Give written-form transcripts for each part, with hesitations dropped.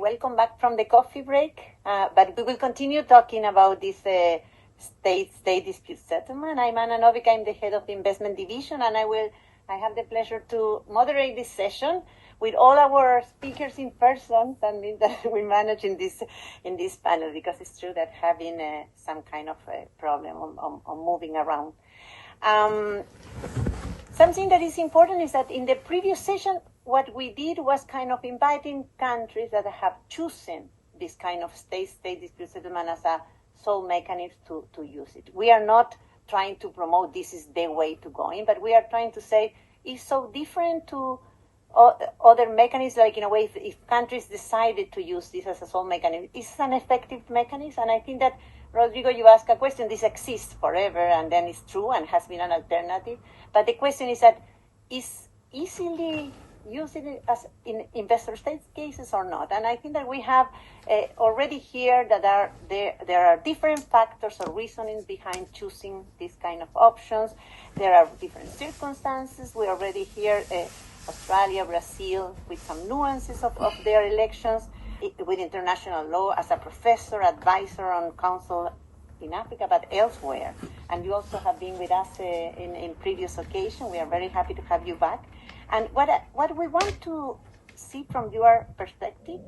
welcome back from the coffee break. But we will continue talking about this state dispute settlement. I'm Anna Novik. I'm the head of the investment division, and I have the pleasure to moderate this session with all our speakers in person. That means that we manage in this panel, because it's true that having some kind of a problem on moving around. Something that is important is that in the previous session, what we did was kind of inviting countries that have chosen this kind of state dispute settlement as a sole mechanism to use it. We are not trying to promote this is the way to go in, but we are trying to say it's so different to other mechanisms, like in a way, if countries decided to use this as a sole mechanism, it's an effective mechanism. And I think that, Rodrigo, you asked a question, this exists forever, and then it's true and has been an alternative. But the question is that is easily using it as in investor state cases or not? And I think that we have already here that there are different factors or reasonings behind choosing these kind of options. There are different circumstances. We already hear Australia, Brazil, with some nuances of their elections, with international law, as a professor, advisor on council in Africa, but elsewhere. And you also have been with us in previous occasion. We are very happy to have you back. And what we want to see from your perspective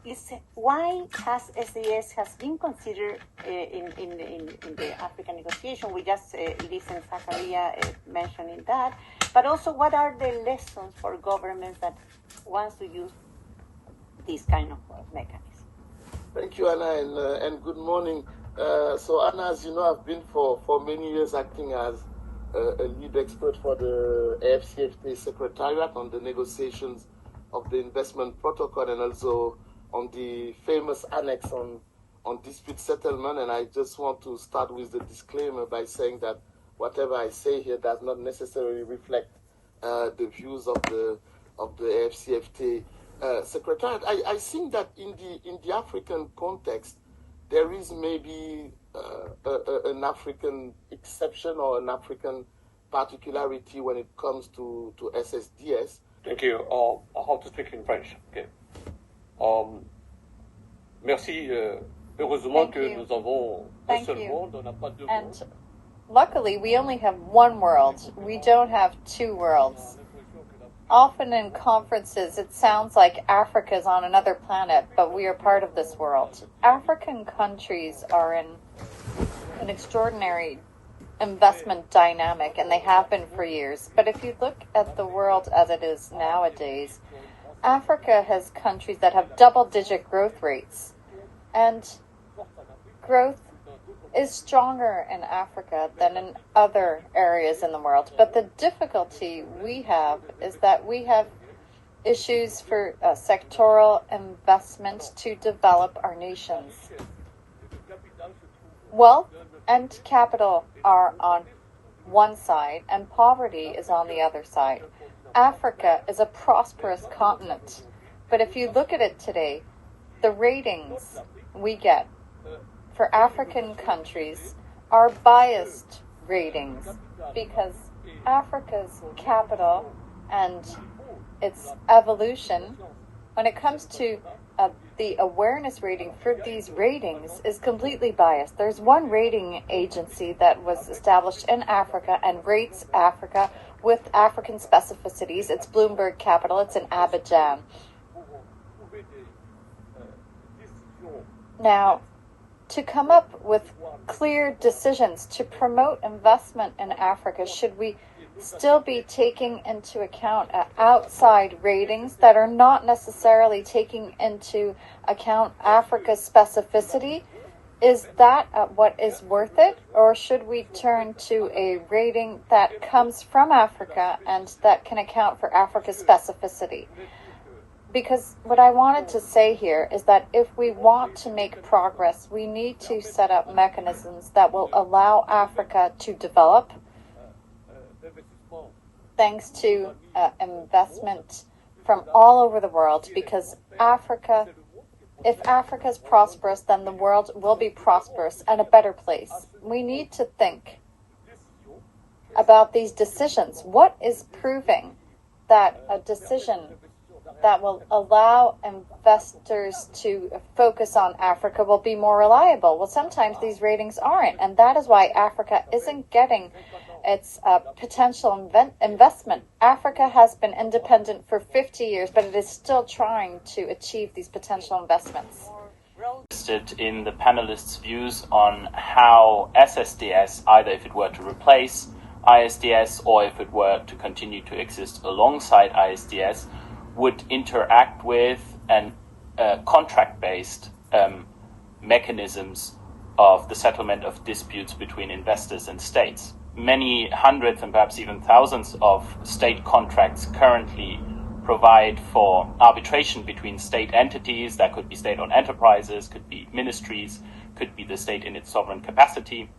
is why has SAS has been considered in the African negotiation. We just listened to Zakaria mentioning that. But also, what are the lessons for governments that wants to use this kind of mechanism? Thank you, Anna, and good morning. So, Anna, as you know, I've been for many years acting as a lead expert for the AFCFTA Secretariat on the negotiations of the investment protocol and also on the famous annex on dispute settlement. And I just want to start with the disclaimer by saying that whatever I say here does not necessarily reflect the views of the AFCFTA Secretariat. I think that in the African context, there is maybe an African exception or an African particularity when it comes to SSDS. Thank you. I have to speak in French. Okay. Merci. Heureusement que nous avons un seul monde, on n'a pas deux mondes. Luckily, we only have one world. We don't have two worlds. Often in conferences, it sounds like Africa is on another planet, but we are part of this world. African countries are in an extraordinary investment dynamic, and they have been for years. But if you look at the world as it is nowadays, Africa has countries that have double-digit growth rates, and growth is stronger in Africa than in other areas in the world. But the difficulty we have is that we have issues for sectoral investment to develop our nations. Wealth and capital are on one side, and poverty is on the other side. Africa is a prosperous continent, but if you look at it today, the ratings we get for African countries are biased ratings, because Africa's capital and its evolution, when it comes to the awareness rating for these ratings, is completely biased. There's one rating agency that was established in Africa and rates Africa with African specificities. It's Bloomberg Capital. It's in Abidjan. Now, to come up with clear decisions to promote investment in Africa, should we still be taking into account outside ratings that are not necessarily taking into account Africa's specificity? Is that what is worth it? Or should we turn to a rating that comes from Africa and that can account for Africa's specificity? Because what I wanted to say here is that if we want to make progress, we need to set up mechanisms that will allow Africa to develop thanks to investment from all over the world, because if Africa is prosperous, then the world will be prosperous and a better place. We need to think about these decisions. What is proving that a decision that will allow investors to focus on Africa will be more reliable. Well, sometimes these ratings aren't, and that is why Africa isn't getting its potential investment. Africa has been independent for 50 years, but it is still trying to achieve these potential investments. Interested in the panelists' views on how SSDS, either if it were to replace ISDS or if it were to continue to exist alongside ISDS, would interact with and contract-based mechanisms of the settlement of disputes between investors and states. Many hundreds and perhaps even thousands of state contracts currently provide for arbitration between state entities. That could be state-owned enterprises, could be ministries, could be the state in its sovereign capacity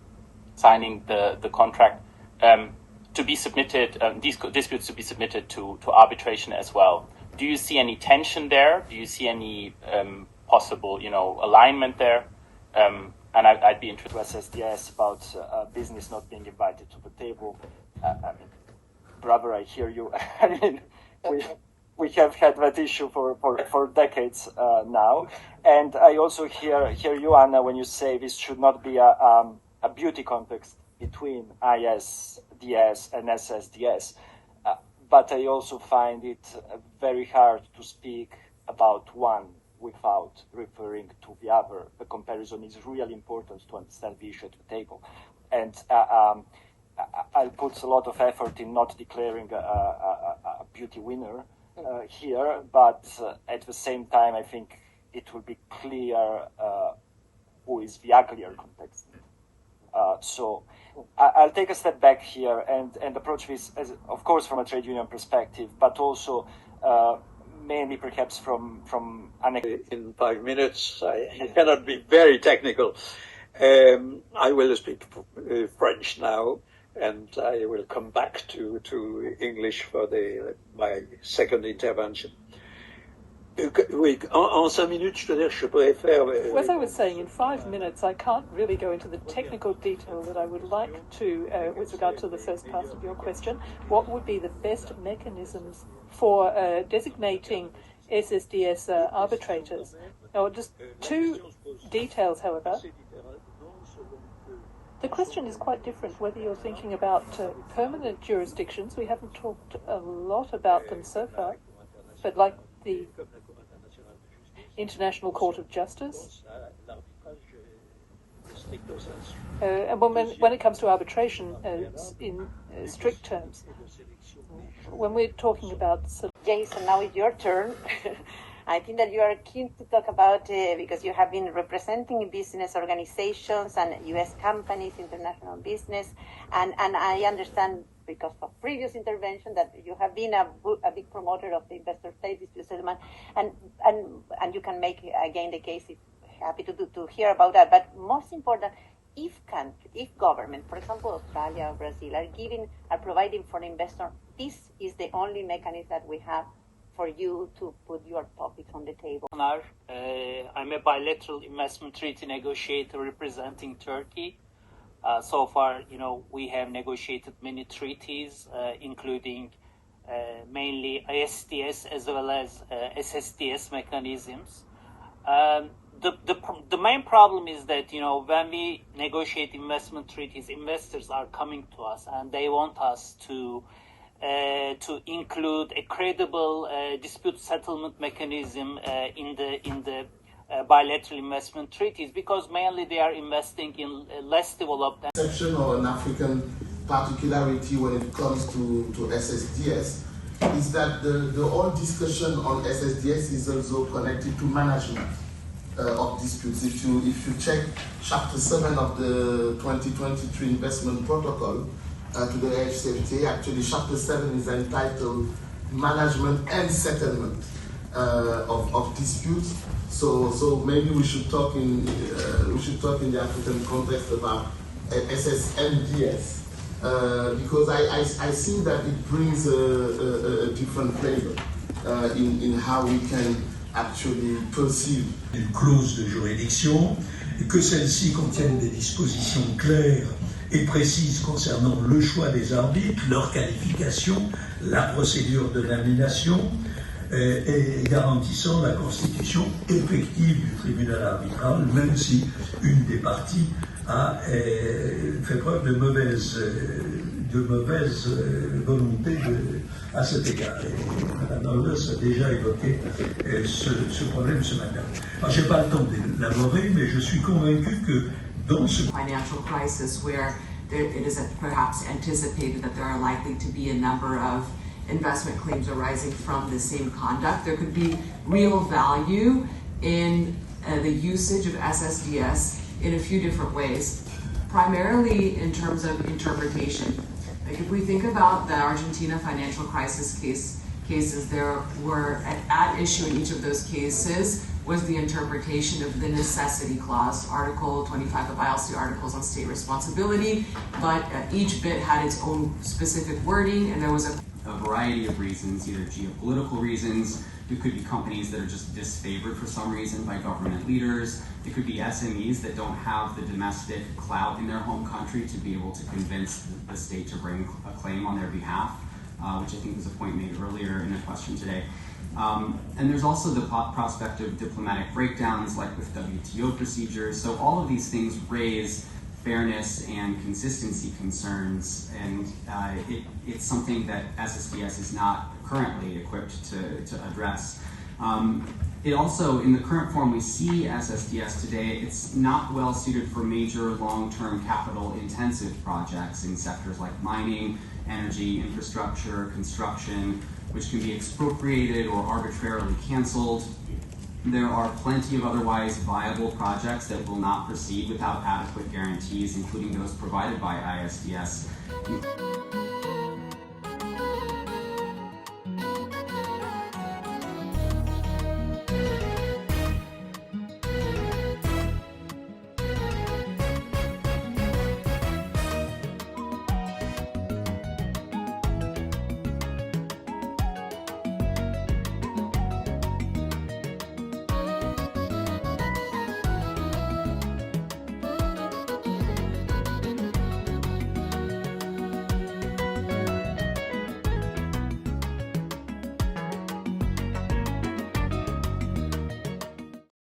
signing the contract, to be submitted, these disputes to be submitted to arbitration as well. Do you see any tension there? Do you see any possible, alignment there? And I'd be interested. SSDS about business not being invited to the table. Brother, I hear you. We have had that issue for decades now, and I also hear you, Anna, when you say this should not be a beauty contest between ISDS and SSDS. But I also find it very hard to speak about one without referring to the other. The comparison is really important to understand the issue at the table. And I'll put a lot of effort in not declaring a beauty winner here, but at the same time, I think it will be clear who is the uglier context. So I'll take a step back here and approach this, as, of course, from a trade union perspective, but also mainly perhaps from in 5 minutes. I cannot be very technical. I will speak French now, and I will come back to English for my second intervention. Oui, en 5 minutes, je pourrais faire... As I was saying, in 5 minutes, I can't really go into the technical detail that I would like to with regard to the first part of your question. What would be the best mechanisms for designating SSDS arbitrators? Now, just 2 details, however. The question is quite different whether you're thinking about permanent jurisdictions. We haven't talked a lot about them so far, but like the International Court of Justice. And when it comes to arbitration in strict terms, when we're talking about... Jason, now it's your turn. I think that you are keen to talk about, because you have been representing business organizations and U.S. companies, international business, and I understand because of previous intervention that you have been a big promoter of the investor-state dispute settlement, and you can make again the case. Happy to hear about that. But most important, if government, for example, Australia or Brazil, are providing for investor, this is the only mechanism that we have for you to put your topics on the table. I'm a bilateral investment treaty negotiator representing Turkey. So far, we have negotiated many treaties, including mainly ISDS as well as SSDS mechanisms. The main problem is that, when we negotiate investment treaties, investors are coming to us and they want us to include a credible dispute settlement mechanism in the bilateral investment treaties, because mainly they are investing in less developed... Exception or an African particularity when it comes to SSDS is that the whole discussion on SSDS is also connected to management of disputes. If you check Chapter 7 of the 2023 Investment Protocol to the AFCFTA, actually Chapter 7 is entitled Management and Settlement of Disputes. So maybe we should talk in the African context about SSNDS because I see that it brings a different flavor in how we can actually perceive. Une clause de juridiction, que celles-ci contiennent des dispositions claires et précises concernant le choix des arbitres, leur qualification, la procédure de nomination, et garantissant la constitution effective du tribunal arbitral, même si une des parties a fait preuve de mauvaise volonté à cet égard. Et Mme Nobles a déjà évoqué ce problème ce matin. Alors, je n'ai pas le temps d'élaborer, mais je suis convaincu que dans ce financial crisis where it is perhaps anticipated that there are likely to be a number of investment claims arising from the same conduct, there could be real value in the usage of SSDS in a few different ways, primarily in terms of interpretation. Like if we think about the Argentina financial crisis cases, there were at issue in each of those cases was the interpretation of the necessity clause, Article 25 of ILC Articles on State Responsibility, but each bit had its own specific wording, and there was a variety of reasons, either geopolitical reasons. It could be companies that are just disfavored for some reason by government leaders. It could be SMEs that don't have the domestic clout in their home country to be able to convince the state to bring a claim on their behalf, which I think was a point made earlier in a question today. And there's also the prospect of diplomatic breakdowns like with WTO procedures. So all of these things raise fairness and consistency concerns, and it's something that SSDS is not currently equipped to address. It also, in the current form we see SSDS today, it's not well suited for major long-term capital-intensive projects in sectors like mining, energy, infrastructure, construction, which can be expropriated or arbitrarily canceled. There are plenty of otherwise viable projects that will not proceed without adequate guarantees, including those provided by ISDS.